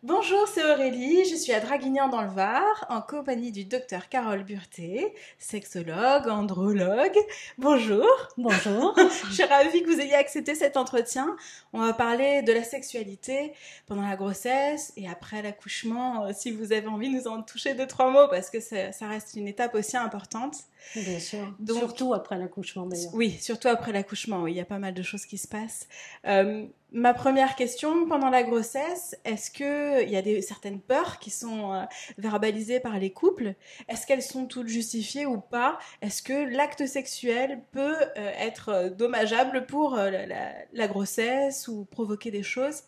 Bonjour, c'est Aurélie, je suis à Draguignan dans le Var, en compagnie du docteur Carole Burté, sexologue, andrologue. Bonjour, Bonjour. je suis ravie que vous ayez accepté cet entretien. On va parler de la sexualité pendant la grossesse et après l'accouchement, si vous avez envie de nous en toucher deux, trois mots, parce que ça reste une étape aussi importante. Bien sûr, Donc, surtout après l'accouchement d'ailleurs. oui, surtout après l'accouchement, oui, il y a pas mal de choses qui se passent. Ma première question, pendant la grossesse, est-ce qu'il y a certaines peurs qui sont verbalisées par les couples? Est-ce qu'elles sont toutes justifiées ou pas? Est-ce que l'acte sexuel peut être dommageable pour la grossesse ou provoquer des choses?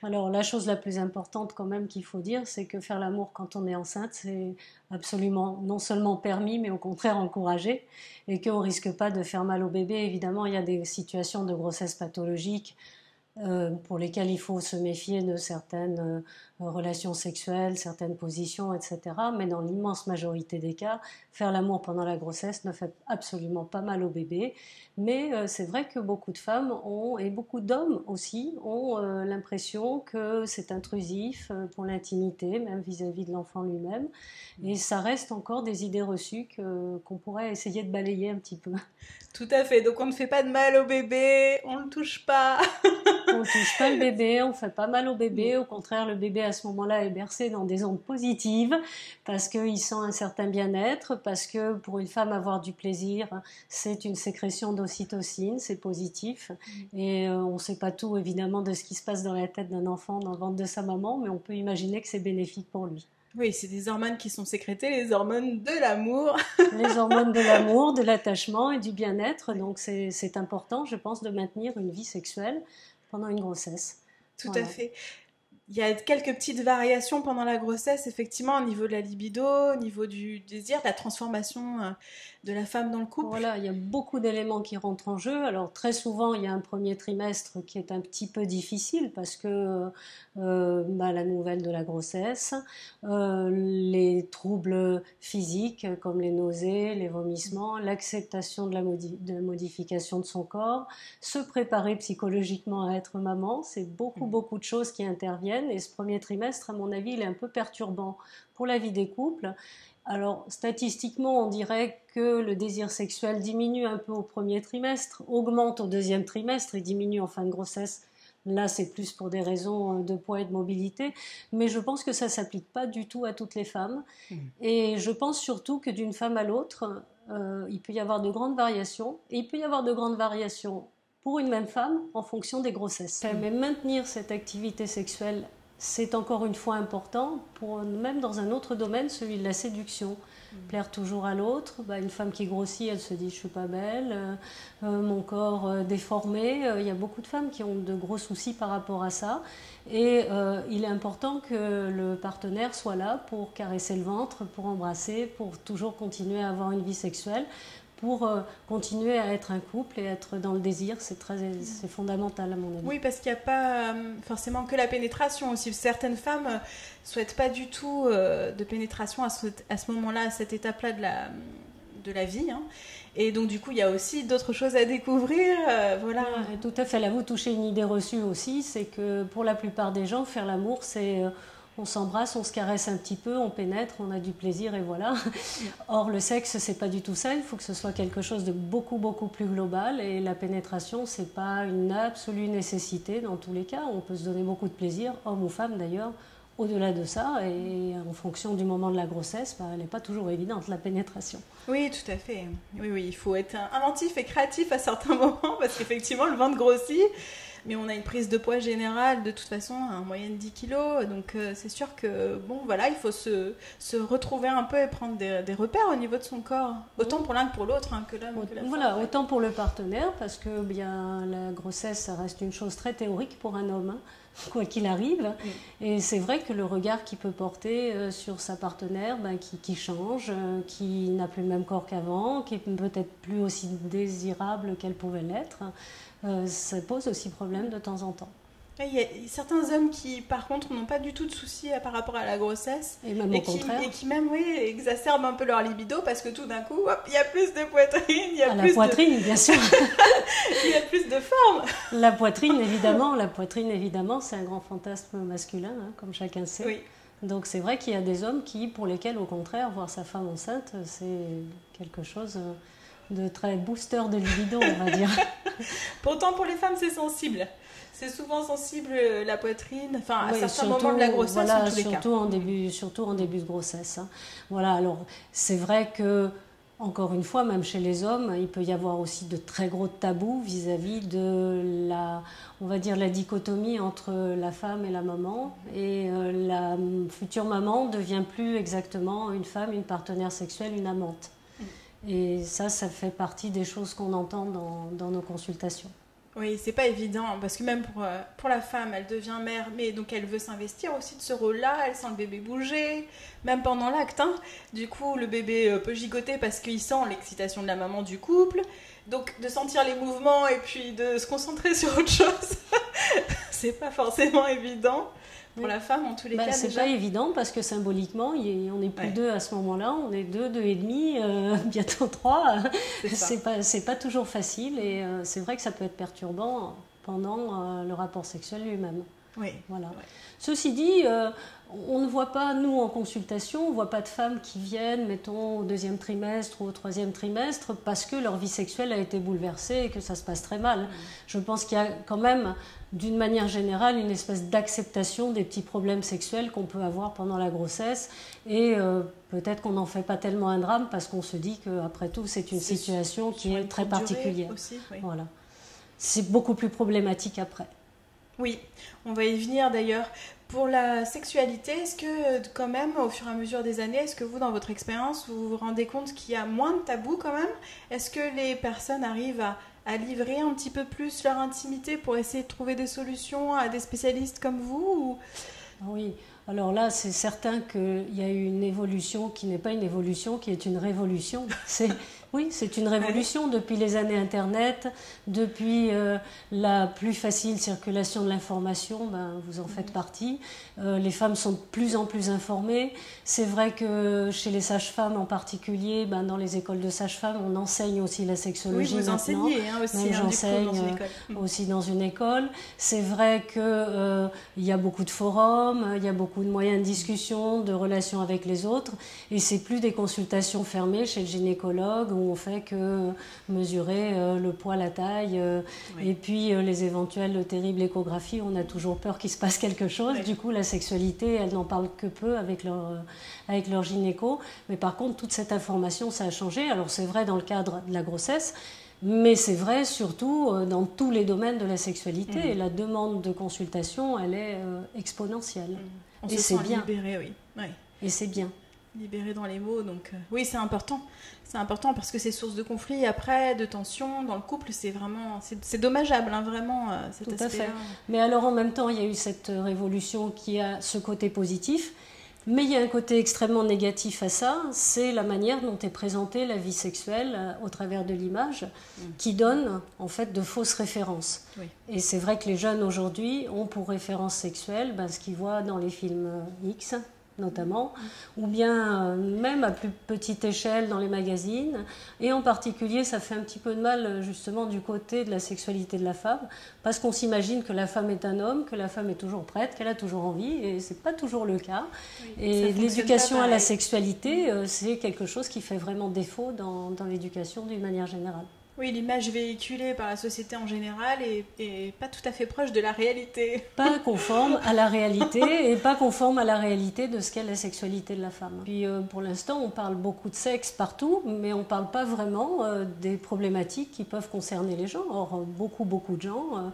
Alors la chose la plus importante quand même qu'il faut dire, c'est que faire l'amour quand on est enceinte, c'est absolument non seulement permis, mais au contraire encouragé, et qu'on risque pas de faire mal au bébé. Évidemment, il y a des situations de grossesse pathologique pour lesquelles il faut se méfier de certaines relations sexuelles, certaines positions, etc. Mais dans l'immense majorité des cas, faire l'amour pendant la grossesse ne fait absolument pas mal au bébé. Mais c'est vrai que beaucoup de femmes ont, et beaucoup d'hommes aussi, ont l'impression que c'est intrusif pour l'intimité, même vis-à-vis de l'enfant lui-même. Et ça reste encore des idées reçues qu'on pourrait essayer de balayer un petit peu. Tout à fait, donc on ne fait pas de mal au bébé, on ne le touche pas. On touche pas le bébé, on fait pas mal au bébé. Au contraire, le bébé à ce moment-là est bercé dans des ondes positives parce qu'il sent un certain bien-être, parce que pour une femme avoir du plaisir, c'est une sécrétion d'ocytocine, c'est positif. Et on ne sait pas tout évidemment de ce qui se passe dans la tête d'un enfant dans le ventre de sa maman, mais on peut imaginer que c'est bénéfique pour lui. Oui, c'est des hormones qui sont sécrétées, les hormones de l'amour. Les hormones de l'amour, de l'attachement et du bien-être, donc c'est important, je pense, de maintenir une vie sexuelle pendant une grossesse. Tout à Voilà. fait. Il y a quelques petites variations pendant la grossesse, effectivement, au niveau de la libido, au niveau du désir, de la transformation de la femme dans le couple. Voilà, il y a beaucoup d'éléments qui rentrent en jeu. Alors très souvent, il y a un premier trimestre qui est un petit peu difficile parce que la nouvelle de la grossesse, les troubles physiques comme les nausées, les vomissements, l'acceptation de de la modification de son corps, se préparer psychologiquement à être maman, c'est beaucoup de choses qui interviennent. Et ce premier trimestre, à mon avis, il est un peu perturbant pour la vie des couples. Alors, statistiquement, on dirait que le désir sexuel diminue un peu au premier trimestre, augmente au deuxième trimestre et diminue en fin de grossesse. Là, c'est plus pour des raisons de poids et de mobilité, mais je pense que ça ne s'applique pas du tout à toutes les femmes. Et je pense surtout que d'une femme à l'autre, il peut y avoir de grandes variations, et il peut y avoir de grandes variations pour une même femme en fonction des grossesses. Mais maintenir cette activité sexuelle, c'est encore une fois important, pour, même dans un autre domaine, celui de la séduction. Plaire toujours à l'autre, une femme qui grossit, elle se dit je suis pas belle, mon corps déformé. Il y a beaucoup de femmes qui ont de gros soucis par rapport à ça. Et il est important que le partenaire soit là pour caresser le ventre, pour embrasser, pour toujours continuer à avoir une vie sexuelle, pour continuer à être un couple et être dans le désir. C'est fondamental à mon avis. Oui, parce qu'il n'y a pas forcément que la pénétration aussi. Certaines femmes ne souhaitent pas du tout de pénétration à ce moment-là, à cette étape-là de la vie. Hein. Et donc, du coup, il y a aussi d'autres choses à découvrir. Voilà. Ouais, tout à fait. Là, vous touchez une idée reçue aussi, c'est que pour la plupart des gens, faire l'amour, c'est on s'embrasse, on se caresse un petit peu, on pénètre, on a du plaisir et voilà. Or, le sexe, c'est pas du tout ça. Il faut que ce soit quelque chose de beaucoup plus global. Et la pénétration, c'est pas une absolue nécessité dans tous les cas. On peut se donner beaucoup de plaisir, homme ou femme d'ailleurs. Au-delà de ça, et en fonction du moment de la grossesse, elle n'est pas toujours évidente, la pénétration. Oui, tout à fait. Oui, il faut être inventif et créatif à certains moments parce qu'effectivement, le ventre grossit. Mais on a une prise de poids générale de toute façon en moyenne 10 kilos, donc c'est sûr que bon voilà, il faut se retrouver un peu et prendre des repères au niveau de son corps, autant pour l'un que pour l'autre, hein, que l'homme que la femme. Voilà, autant pour le partenaire, parce que bien la grossesse, ça reste une chose très théorique pour un homme, hein, quoi qu'il arrive. Et c'est vrai que le regard qu'il peut porter sur sa partenaire, qui change, qui n'a plus le même corps qu'avant, qui est peut-être plus aussi désirable qu'elle pouvait l'être, ça pose aussi problème de temps en temps. Il y a certains hommes qui, par contre, n'ont pas du tout de soucis par rapport à la grossesse. Et même au contraire. Et qui même, oui, exacerbent un peu leur libido parce que tout d'un coup, hop, il y a plus de poitrine, il y a plus la poitrine, bien sûr. Il y a plus de forme. La poitrine, évidemment, c'est un grand fantasme masculin, hein, comme chacun sait. Oui. Donc c'est vrai qu'il y a des hommes pour lesquels, au contraire, voir sa femme enceinte, c'est quelque chose de très booster de libido, on va dire. Pourtant, pour les femmes, c'est sensible. C'est souvent sensible la poitrine, enfin à certains surtout, moments de la grossesse, voilà, en tous les cas. Surtout en début de grossesse. Hein. Voilà, alors c'est vrai que, encore une fois, même chez les hommes, il peut y avoir aussi de très gros tabous vis-à-vis de on va dire, la dichotomie entre la femme et la maman. Et la future maman ne devient plus exactement une femme, une partenaire sexuelle, une amante. Et ça fait partie des choses qu'on entend dans nos consultations. Oui, c'est pas évident, parce que même pour la femme, elle devient mère, mais donc elle veut s'investir aussi de ce rôle-là, elle sent le bébé bouger, même pendant l'acte. Hein. Du coup, le bébé peut gigoter parce qu'il sent l'excitation de la maman du couple. Donc, de sentir les mouvements et puis de se concentrer sur autre chose, c'est pas forcément évident. Pour la femme, en tous les cas, c'est pas évident parce que symboliquement, on n'est plus deux à ce moment-là, on est deux et demi, bientôt trois. C'est pas toujours facile et c'est vrai que ça peut être perturbant pendant le rapport sexuel lui-même. Oui. Voilà. Oui. Ceci dit, on ne voit pas, nous en consultation, on ne voit pas de femmes qui viennent, mettons, au 2e trimestre ou au 3e trimestre parce que leur vie sexuelle a été bouleversée et que ça se passe très mal. Je pense qu'il y a quand même, d'une manière générale, une espèce d'acceptation des petits problèmes sexuels qu'on peut avoir pendant la grossesse et peut-être qu'on n'en fait pas tellement un drame parce qu'on se dit qu'après tout, c'est une situation qui est très particulière. Aussi, oui. Voilà. C'est beaucoup plus problématique après. Oui, on va y venir d'ailleurs. Pour la sexualité, est-ce que quand même, au fur et à mesure des années, est-ce que vous, dans votre expérience, vous vous rendez compte qu'il y a moins de tabous quand même? Est-ce que les personnes arrivent à livrer un petit peu plus leur intimité pour essayer de trouver des solutions à des spécialistes comme vous Oui, alors là, c'est certain qu'il y a eu une évolution qui n'est pas une évolution, qui est une révolution. Oui, c'est une révolution depuis les années Internet, depuis la plus facile circulation de l'information, vous en faites partie. Les femmes sont de plus en plus informées. C'est vrai que chez les sages-femmes en particulier, dans les écoles de sages-femmes, on enseigne aussi la sexologie maintenant. Oui, vous enseignez aussi. Même j'enseigne aussi dans une école. C'est vrai qu'il y a beaucoup de forums, il y a beaucoup de moyens de discussion, de relations avec les autres. Et c'est plus des consultations fermées chez le gynécologue où on fait que mesurer le poids, la taille, et puis les éventuelles terribles échographies. On a toujours peur qu'il se passe quelque chose. Oui. Du coup, la sexualité, elles n'en parlent que peu avec leur gynéco. Mais par contre, toute cette information, ça a changé. Alors c'est vrai dans le cadre de la grossesse, mais c'est vrai surtout dans tous les domaines de la sexualité. Et la demande de consultation, elle est exponentielle. On se sent libéré, oui. Et c'est bien. Libéré dans les mots, donc oui, c'est important. C'est important parce que c'est source de conflit après, de tension dans le couple. C'est vraiment, c'est dommageable, hein, vraiment. Cet Tout à fait. Mais alors en même temps, il y a eu cette révolution qui a ce côté positif. Mais il y a un côté extrêmement négatif à ça, c'est la manière dont est présentée la vie sexuelle au travers de l'image, qui donne en fait de fausses références. Oui. Et c'est vrai que les jeunes aujourd'hui ont pour référence sexuelle ce qu'ils voient dans les films X, notamment, ou bien même à plus petite échelle dans les magazines. Et en particulier, ça fait un petit peu de mal justement du côté de la sexualité de la femme, parce qu'on s'imagine que la femme est un homme, que la femme est toujours prête, qu'elle a toujours envie, et c'est pas toujours le cas. Oui, et l'éducation à la sexualité, c'est quelque chose qui fait vraiment défaut dans l'éducation d'une manière générale. Oui, l'image véhiculée par la société en général est pas tout à fait proche de la réalité. Pas conforme à la réalité et pas conforme à la réalité de ce qu'est la sexualité de la femme. Puis pour l'instant, on parle beaucoup de sexe partout, mais on ne parle pas vraiment des problématiques qui peuvent concerner les gens. Or, beaucoup de gens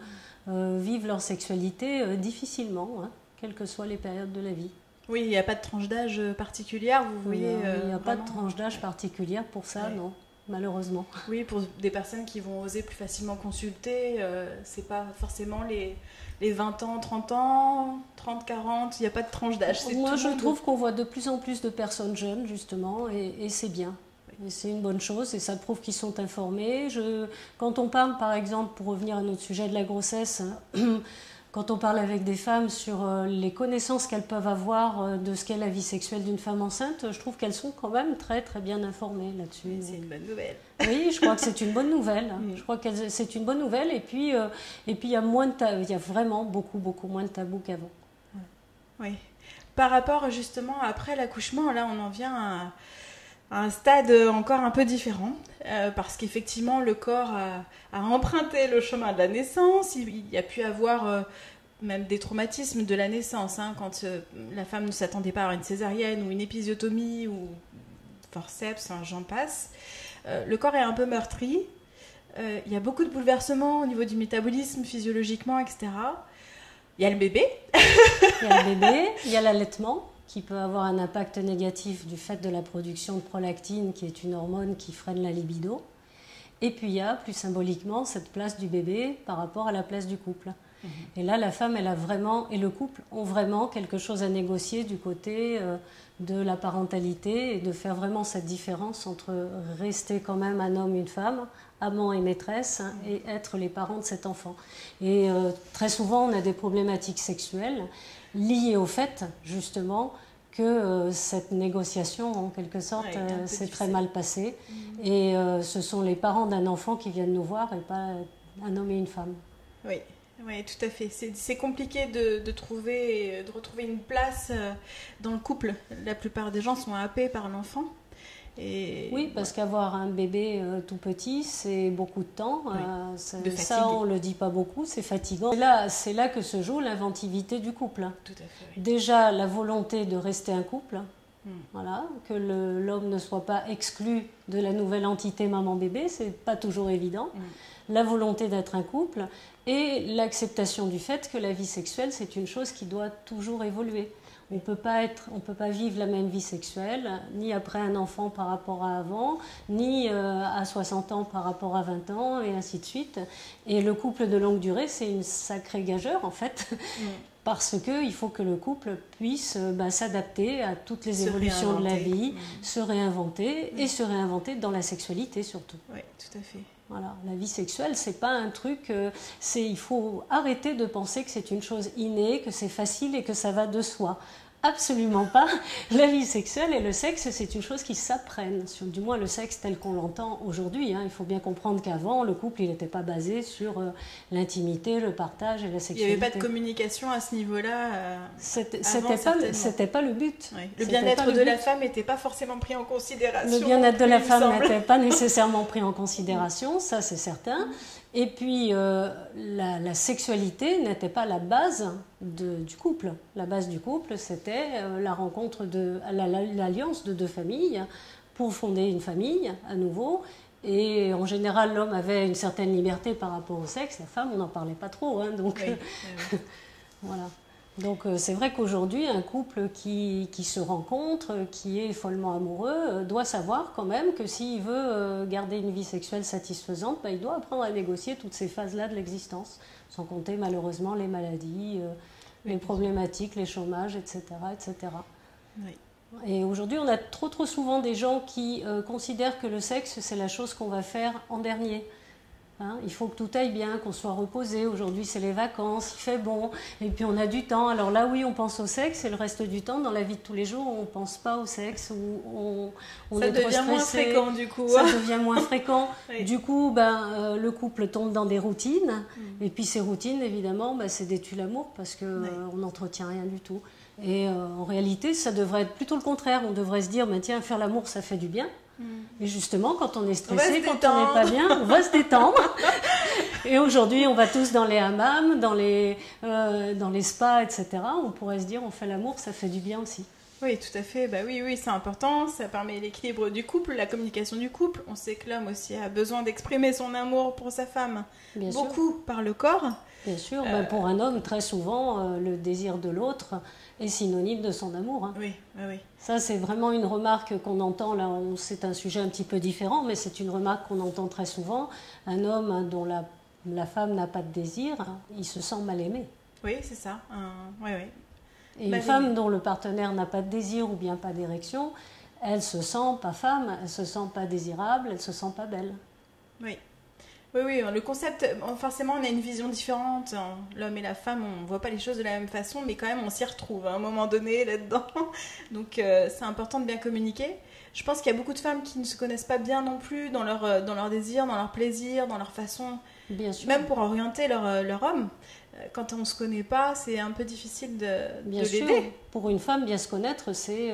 vivent leur sexualité difficilement, hein, quelles que soient les périodes de la vie. Oui, il n'y a pas de tranche d'âge particulière, vous voyez. Il n'y a pas de tranche d'âge particulière pour ça, non. Malheureusement. Oui, pour des personnes qui vont oser plus facilement consulter, c'est pas forcément les 20 ans, 30 ans, 30, 40, il n'y a pas de tranche d'âge. Moi, je trouve qu'on voit de plus en plus de personnes jeunes, justement, et c'est bien. Oui. C'est une bonne chose, et ça prouve qu'ils sont informés. Quand on parle, par exemple, pour revenir à notre sujet de la grossesse, quand on parle avec des femmes sur les connaissances qu'elles peuvent avoir de ce qu'est la vie sexuelle d'une femme enceinte, je trouve qu'elles sont quand même très très bien informées là-dessus. C'est une bonne nouvelle. Oui, je crois que c'est une bonne nouvelle. Je crois que c'est une bonne nouvelle. Et puis il y a il y a vraiment beaucoup moins de tabous qu'avant. Oui. Par rapport justement après l'accouchement, là on en vient à un stade encore un peu différent, parce qu'effectivement le corps a emprunté le chemin de la naissance. Il y a pu avoir même des traumatismes de la naissance, hein, quand la femme ne s'attendait pas à avoir une césarienne ou une épisiotomie ou forceps, hein, j'en passe. Le corps est un peu meurtri. Il y a beaucoup de bouleversements au niveau du métabolisme, physiologiquement, etc. Il y a le bébé. Il y a le bébé, il y a l'allaitement qui peut avoir un impact négatif du fait de la production de prolactine, qui est une hormone qui freine la libido. Et puis il y a, plus symboliquement, cette place du bébé par rapport à la place du couple. Et là, la femme, elle a vraiment, et le couple ont vraiment quelque chose à négocier du côté de la parentalité et de faire vraiment cette différence entre rester quand même un homme, une femme, amant et maîtresse, hein, et être les parents de cet enfant. Et très souvent, on a des problématiques sexuelles liées au fait, justement, que cette négociation, en quelque sorte, s'est très mal passée. Et ce sont les parents d'un enfant qui viennent nous voir et pas un homme et une femme. Oui. Oui, tout à fait. C'est compliqué de retrouver une place dans le couple. La plupart des gens sont happés par l'enfant. Et oui, parce qu'avoir un bébé tout petit, c'est beaucoup de temps. Oui. Ça, on ne le dit pas beaucoup, c'est fatigant. C'est là que se joue l'inventivité du couple. Tout à fait, oui. Déjà, la volonté de rester un couple, voilà, que l'homme ne soit pas exclu de la nouvelle entité maman-bébé, c'est pas toujours évident. La volonté d'être un couple et l'acceptation du fait que la vie sexuelle, c'est une chose qui doit toujours évoluer. On peut pas vivre la même vie sexuelle, ni après un enfant par rapport à avant, ni à 60 ans par rapport à 20 ans, et ainsi de suite. Et le couple de longue durée, c'est une sacrée gageure, en fait, parce qu'il faut que le couple puisse s'adapter à toutes les évolutions de la vie, se réinventer, et se réinventer dans la sexualité surtout. Oui, tout à fait. Voilà, la vie sexuelle, c'est pas un truc. Il faut arrêter de penser que c'est une chose innée, que c'est facile et que ça va de soi. Absolument pas. La vie sexuelle et le sexe, c'est une chose qui s'apprennent. Du moins, le sexe tel qu'on l'entend aujourd'hui. Hein. Il faut bien comprendre qu'avant, le couple, il n'était pas basé sur l'intimité, le partage et la sexualité. Il n'y avait pas de communication à ce niveau-là. C'était pas le but. Oui. Le bien-être de la femme n'était pas forcément pris en considération. Le bien-être de la femme n'était pas nécessairement pris en considération, ça c'est certain. Et puis, la sexualité n'était pas la base du couple. La base du couple, c'était la rencontre, l'alliance de deux familles pour fonder une famille à nouveau. Et en général, l'homme avait une certaine liberté par rapport au sexe. La femme, on n'en parlait pas trop. Hein, donc, oui. Voilà. Donc c'est vrai qu'aujourd'hui, un couple qui se rencontre, qui est follement amoureux, doit savoir quand même que s'il veut garder une vie sexuelle satisfaisante, il doit apprendre à négocier toutes ces phases-là de l'existence, sans compter malheureusement les maladies, les problématiques, les chômages, etc. etc. Oui. Et aujourd'hui, on a trop souvent des gens qui considèrent que le sexe, c'est la chose qu'on va faire en dernier. Hein, il faut que tout aille bien, qu'on soit reposé. Aujourd'hui, c'est les vacances, il fait bon, et puis on a du temps. Alors là, oui, on pense au sexe, et le reste du temps, dans la vie de tous les jours, on ne pense pas au sexe, ou on ça est trop stressé. Ça devient moins fréquent, du coup. Ça devient moins fréquent. Oui. Du coup, le couple tombe dans des routines, et puis ces routines, évidemment, c'est des tue-l'amour, parce qu'on n'entretient rien du tout. Et en réalité, ça devrait être plutôt le contraire. On devrait se dire, tiens, faire l'amour, ça fait du bien. Et justement, quand on est stressé, quand on n'est pas bien, on va se détendre. Et aujourd'hui, on va tous dans les hammams, dans les spas, etc. On pourrait se dire, on fait l'amour, ça fait du bien aussi. Oui, tout à fait. Oui, c'est important. Ça permet l'équilibre du couple, la communication du couple. On sait que l'homme aussi a besoin d'exprimer son amour pour sa femme, bien beaucoup sûr. Par le corps. Bien sûr. Pour un homme, très souvent, le désir de l'autre est synonyme de son amour. Hein. Oui. Ça, c'est vraiment une remarque qu'on entend. Là, c'est un sujet un petit peu différent, mais c'est une remarque qu'on entend très souvent. Un homme dont la femme n'a pas de désir, il se sent mal aimé. Oui, c'est ça. Oui. Et une femme dont le partenaire n'a pas de désir ou bien pas d'érection, elle se sent pas femme, elle se sent pas désirable, elle se sent pas belle. Oui. Oui, oui, le concept, forcément, on a une vision différente. L'homme et la femme, on ne voit pas les choses de la même façon, mais quand même, on s'y retrouve à un moment donné là-dedans. Donc, c'est important de bien communiquer. Je pense qu'il y a beaucoup de femmes qui ne se connaissent pas bien non plus dans leur désir, dans leur plaisir, dans leur façon, Bien sûr. même pour orienter leur homme. Quand on ne se connaît pas, c'est un peu difficile de l'aider. Pour une femme, bien se connaître, c'est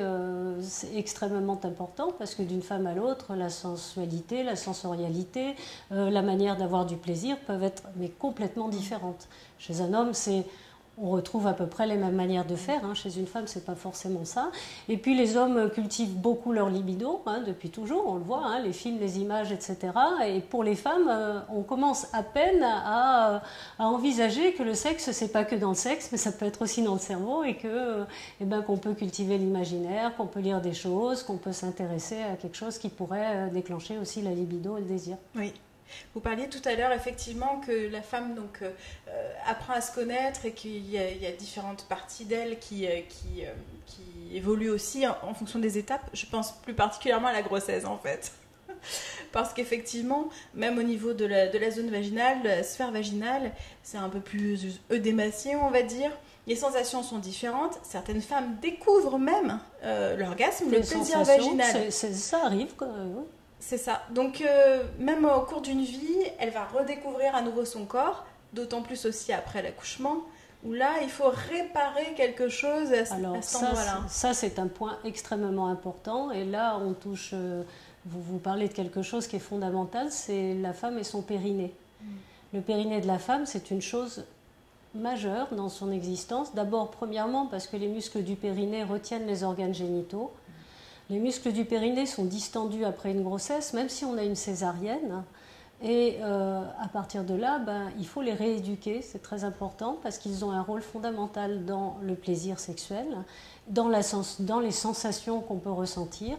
extrêmement important parce que d'une femme à l'autre, la sensualité, la sensorialité, la manière d'avoir du plaisir peuvent être mais complètement différentes. Chez un homme, on retrouve à peu près les mêmes manières de faire. Hein. Chez une femme, c'est pas forcément ça. Et puis les hommes cultivent beaucoup leur libido, hein, depuis toujours, on le voit, hein, les films, les images, etc. Et pour les femmes, on commence à peine à envisager que le sexe, c'est pas que dans le sexe, mais ça peut être aussi dans le cerveau et qu'on peut cultiver l'imaginaire, qu'on peut lire des choses, qu'on peut s'intéresser à quelque chose qui pourrait déclencher aussi la libido et le désir. Oui. Vous parliez tout à l'heure effectivement que la femme apprend à se connaître et qu'il y a différentes parties d'elle qui évoluent aussi en fonction des étapes. Je pense plus particulièrement à la grossesse en fait. Parce qu'effectivement, même au niveau de la zone vaginale, de la sphère vaginale, c'est un peu plus œdémacé, on va dire. Les sensations sont différentes. Certaines femmes découvrent même l'orgasme, le plaisir vaginal. Ça arrive quoi. Oui. C'est ça. Donc, même au cours d'une vie, elle va redécouvrir à nouveau son corps, d'autant plus aussi après l'accouchement, où là, il faut réparer quelque chose à cet endroit-là. Ça, c'est un point extrêmement important. Et là, on touche... vous parlez de quelque chose qui est fondamental, c'est la femme et son périnée. Le périnée de la femme, c'est une chose majeure dans son existence. D'abord, premièrement, parce que les muscles du périnée retiennent les organes génitaux. Les muscles du périnée sont distendus après une grossesse, même si on a une césarienne. Et à partir de là, il faut les rééduquer, c'est très important, parce qu'ils ont un rôle fondamental dans le plaisir sexuel, dans les sensations qu'on peut ressentir.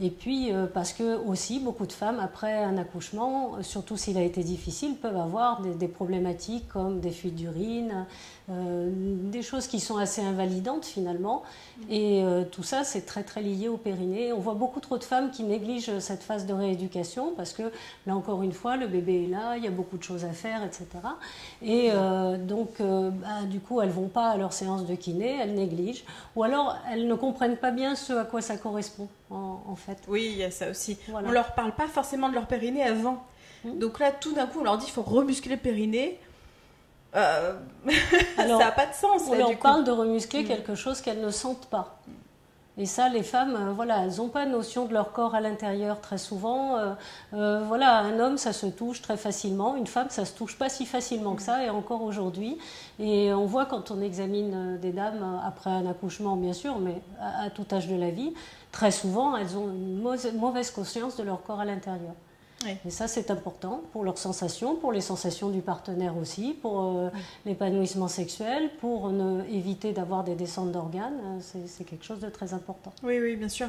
Et puis, parce que aussi, beaucoup de femmes, après un accouchement, surtout s'il a été difficile, peuvent avoir des problématiques comme des fuites d'urine, des choses qui sont assez invalidantes finalement. Et tout ça, c'est très très lié au périnée. On voit beaucoup trop de femmes qui négligent cette phase de rééducation parce que, là encore une fois, le bébé est là, il y a beaucoup de choses à faire, etc. Et donc, du coup, elles ne vont pas à leur séance de kiné, elles négligent. Ou alors, elles ne comprennent pas bien ce à quoi ça correspond, en fait. Oui, il y a ça aussi. Voilà. On ne leur parle pas forcément de leur périnée avant. Donc là, tout d'un coup, on leur dit qu'il faut remuscler le périnée. Alors, ça n'a pas de sens. On leur parle de remuscler quelque chose qu'elles ne sentent pas. Et ça, les femmes, elles n'ont pas notion de leur corps à l'intérieur très souvent. Un homme, ça se touche très facilement. Une femme, ça ne se touche pas si facilement que ça, et encore aujourd'hui. Et on voit quand on examine des dames après un accouchement, bien sûr, mais à tout âge de la vie, très souvent, elles ont une mauvaise conscience de leur corps à l'intérieur. Oui. Et ça, c'est important pour leurs sensations, pour les sensations du partenaire aussi, pour l'épanouissement sexuel, pour éviter d'avoir des descentes d'organes. C'est quelque chose de très important. Oui, oui, bien sûr,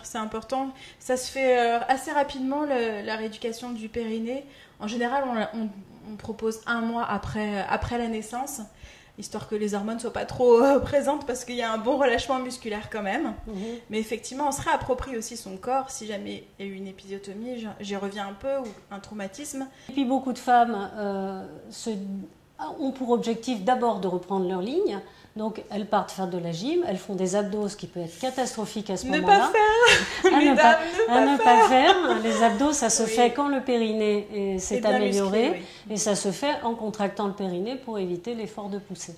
c'est important. Ça se fait assez rapidement, la rééducation du périnée. En général, on propose 1 mois après la naissance, histoire que les hormones ne soient pas trop présentes parce qu'il y a un bon relâchement musculaire quand même. Mais effectivement, on se réapproprie aussi son corps si jamais il y a eu une épisiotomie, j'y reviens un peu, ou un traumatisme. Et puis beaucoup de femmes ont pour objectif d'abord de reprendre leur ligne. Donc elles partent faire de la gym, elles font des abdos, ce qui peut être catastrophique à ce moment-là. Ne pas faire. Les abdos, ça se fait quand le périnée s'est amélioré, musclé, et ça se fait en contractant le périnée pour éviter l'effort de poussée.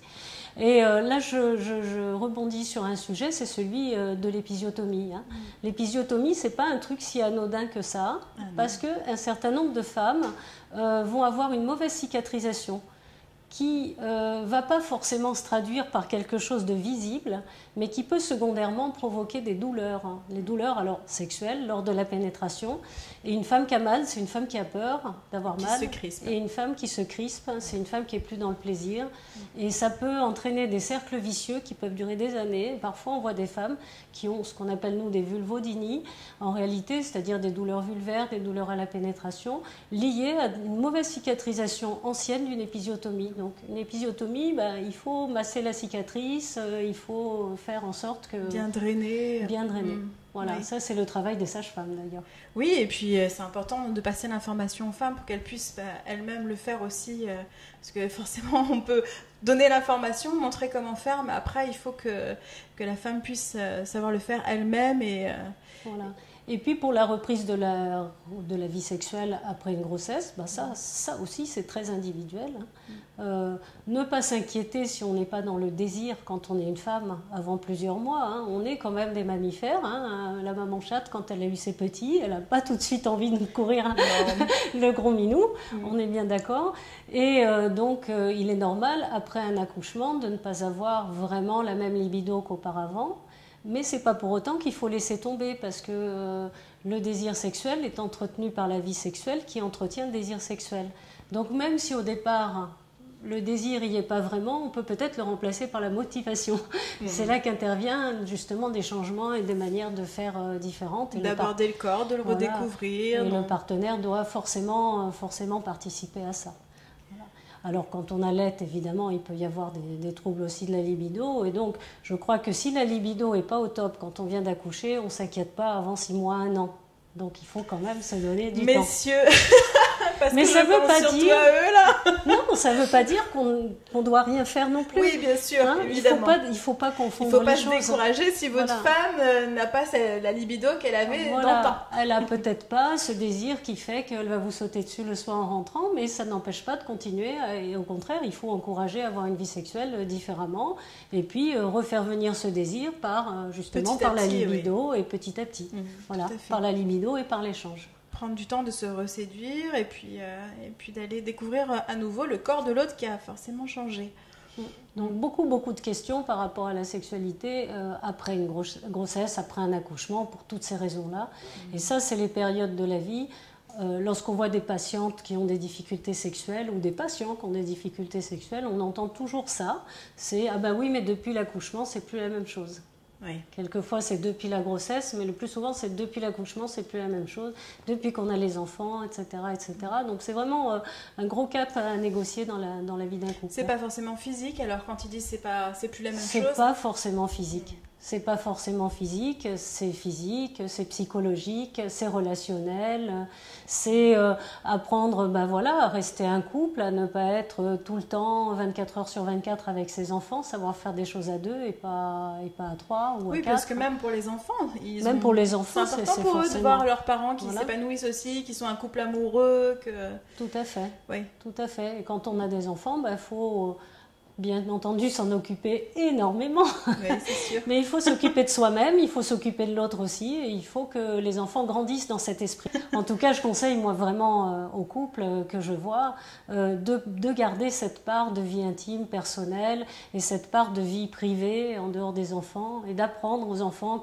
Et là, je rebondis sur un sujet, c'est celui de l'épisiotomie. L'épisiotomie, c'est pas un truc si anodin que ça, parce qu'un certain nombre de femmes vont avoir une mauvaise cicatrisation qui va pas forcément se traduire par quelque chose de visible, mais qui peut secondairement provoquer des douleurs. Les douleurs alors sexuelles lors de la pénétration. Et une femme qui a mal, c'est une femme qui a peur d'avoir mal. Et une femme qui se crispe, c'est une femme qui est plus dans le plaisir. Et ça peut entraîner des cercles vicieux qui peuvent durer des années. Parfois, on voit des femmes qui ont ce qu'on appelle nous des vulvodynies, en réalité, c'est-à-dire des douleurs vulvaires, des douleurs à la pénétration, liées à une mauvaise cicatrisation ancienne d'une épisiotomie. Donc, une épisiotomie, il faut masser la cicatrice, il faut faire en sorte que... Bien drainer. Bien drainer. Voilà, Oui. ça c'est le travail des sages-femmes d'ailleurs. Oui, et puis c'est important de passer l'information aux femmes pour qu'elles puissent elles-mêmes le faire aussi. Parce que forcément, on peut donner l'information, montrer comment faire, mais après, il faut que la femme puisse savoir le faire elle-même. Voilà. Et puis pour la reprise de la vie sexuelle après une grossesse, bah ça aussi c'est très individuel. Ne pas s'inquiéter si on n'est pas dans le désir quand on est une femme avant plusieurs mois. Hein. On est quand même des mammifères. Hein. La maman chatte, quand elle a eu ses petits, elle n'a pas tout de suite envie de courir le gros minou. On est bien d'accord. Et donc il est normal après un accouchement de ne pas avoir vraiment la même libido qu'auparavant. Mais ce n'est pas pour autant qu'il faut laisser tomber, parce que le désir sexuel est entretenu par la vie sexuelle qui entretient le désir sexuel. Donc même si au départ le désir n'y est pas vraiment, on peut peut-être le remplacer par la motivation. C'est là qu'interviennent justement des changements et des manières de faire différentes. D'aborder le corps, de le redécouvrir. Et le partenaire doit forcément participer à ça. Alors quand on allait, évidemment, il peut y avoir des troubles aussi de la libido. Et donc, je crois que si la libido n'est pas au top quand on vient d'accoucher, on ne s'inquiète pas avant 6 mois, 1 an. Donc il faut quand même se donner du temps. Messieurs, parce mais que ça je veut pense pas surtout dire à eux, là. Non, ça ne veut pas dire qu'on doit rien faire non plus. Oui, bien sûr, évidemment. Il faut pas confondre les choses. Il ne faut pas se décourager si votre femme n'a pas la libido qu'elle avait d'antan. Elle a peut-être pas ce désir qui fait qu'elle va vous sauter dessus le soir en rentrant, mais ça n'empêche pas de continuer. Et au contraire, il faut encourager à avoir une vie sexuelle différemment, et puis refaire venir ce désir par justement par la libido et petit à petit. Voilà, par la libido et par l'échange. Prendre du temps de se reséduire et puis d'aller découvrir à nouveau le corps de l'autre qui a forcément changé. Donc beaucoup de questions par rapport à la sexualité après une grossesse, après un accouchement, pour toutes ces raisons-là. Et ça, c'est les périodes de la vie. Lorsqu'on voit des patientes qui ont des difficultés sexuelles ou des patients qui ont des difficultés sexuelles, on entend toujours ça. C'est « Ah ben oui, mais depuis l'accouchement, c'est plus la même chose ». Oui. Quelquefois c'est depuis la grossesse, mais le plus souvent c'est depuis l'accouchement, c'est plus la même chose, depuis qu'on a les enfants, etc. etc. Donc c'est vraiment un gros cap à négocier dans la vie d'un couple. C'est pas forcément physique, alors quand ils disent c'est plus la même chose. C'est pas forcément physique. C'est pas forcément physique, c'est psychologique, c'est relationnel, c'est apprendre à rester un couple, à ne pas être tout le temps 24 heures sur 24 avec ses enfants, savoir faire des choses à 2 et pas à 3 ou à 4. Oui, parce que même pour les enfants, pour les enfants, c'est important pour eux de voir leurs parents qui s'épanouissent aussi, qui sont un couple amoureux. Tout à fait. Oui. Tout à fait. Et quand on a des enfants, faut bien entendu s'en occuper énormément. Oui, c'est sûr. Mais il faut s'occuper de soi-même, il faut s'occuper de l'autre aussi, et il faut que les enfants grandissent dans cet esprit. En tout cas, je conseille moi vraiment aux couples que je vois de garder cette part de vie intime, personnelle, et cette part de vie privée en dehors des enfants, et d'apprendre aux enfants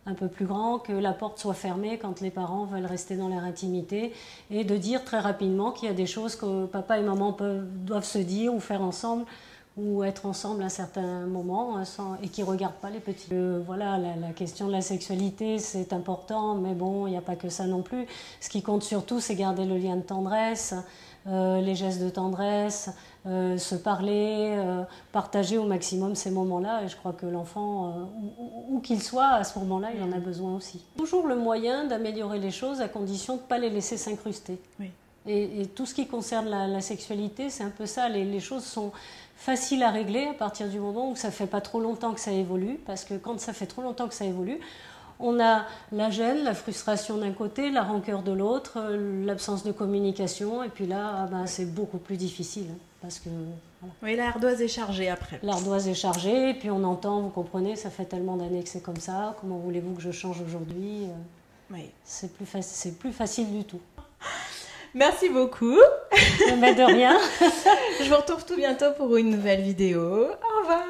un peu plus grands, que la porte soit fermée quand les parents veulent rester dans leur intimité, et de dire très rapidement qu'il y a des choses que papa et maman doivent se dire ou faire ensemble, ou être ensemble à un certain moment et qui ne regardent pas les petits. Voilà, la question de la sexualité, c'est important, mais bon, il n'y a pas que ça non plus. Ce qui compte surtout, c'est garder le lien de tendresse, les gestes de tendresse, se parler, partager au maximum ces moments-là. Et je crois que l'enfant, où qu'il soit, à ce moment-là, il en a besoin aussi. Toujours le moyen d'améliorer les choses à condition de ne pas les laisser s'incruster. Oui. Et tout ce qui concerne la sexualité, c'est un peu ça. Les choses sont faciles à régler à partir du moment où ça fait pas trop longtemps que ça évolue, parce que quand ça fait trop longtemps que ça évolue, on a la gêne, la frustration d'un côté, la rancœur de l'autre, l'absence de communication, et puis là, c'est beaucoup plus difficile, parce que... Voilà. Oui, l'ardoise est chargée après. L'ardoise est chargée, et puis on entend, vous comprenez, ça fait tellement d'années que c'est comme ça, comment voulez-vous que je change aujourd'hui? Oui. C'est plus facile du tout. Merci beaucoup. Mais de rien. Je vous retrouve tout bientôt pour une nouvelle vidéo. Au revoir.